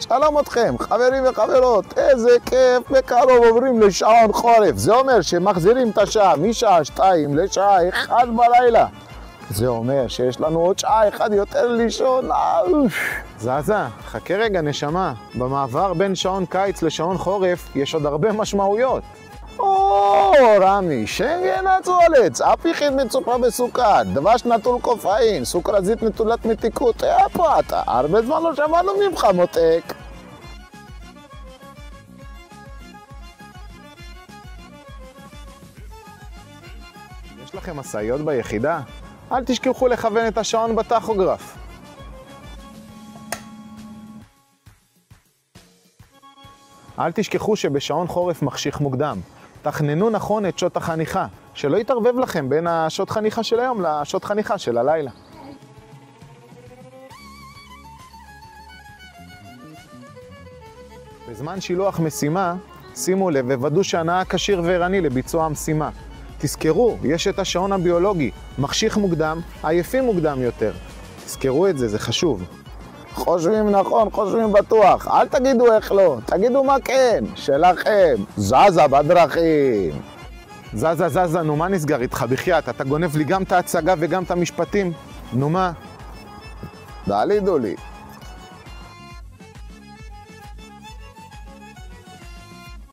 שלום אתכם, חברים וחברות, איזה כיף, בקרוב עוברים לשעון חורף. זה אומר שמחזירים את השעה משעה 2 לשעה 1 בלילה. זה אומר שיש לנו עוד שעה 1 יותר לישון. זזה, חכה רגע נשמה, במעבר בין שעון קיץ לשעון חורף יש עוד הרבה משמעויות. רמי, שנגן הצולץ, אפיחית מצופה בסוכר, דבש נטול קופאין, סוכרזית נטולת מתיקות. איפה אתה? הרבה זמן לא שמענו ממך מותק. יש לכם משאיות ביחידה? אל תשכחו לכוון את השעון בטכוגרף. אל תשכחו שבשעון חורף מחשיך מוקדם. תכננו נכון את שעות החניכה, שלא יתערבב לכם בין השעות חניכה של היום לשעות חניכה של הלילה. בזמן שילוח משימה, שימו לב וודאו שהנהג כשיר וערני לביצוע המשימה. תזכרו, יש את השעון הביולוגי, מחשיך מוקדם, עייפים מוקדם יותר. תזכרו את זה, זה חשוב. חושבים נכון, חושבים בטוח, אל תגידו איך לא, תגידו מה כן, שלכם, זזה בדרכים. זזה, נו מה נסגר איתך בחייאת? אתה גונב לי גם את ההצגה וגם את המשפטים? נו מה? דלי דולי.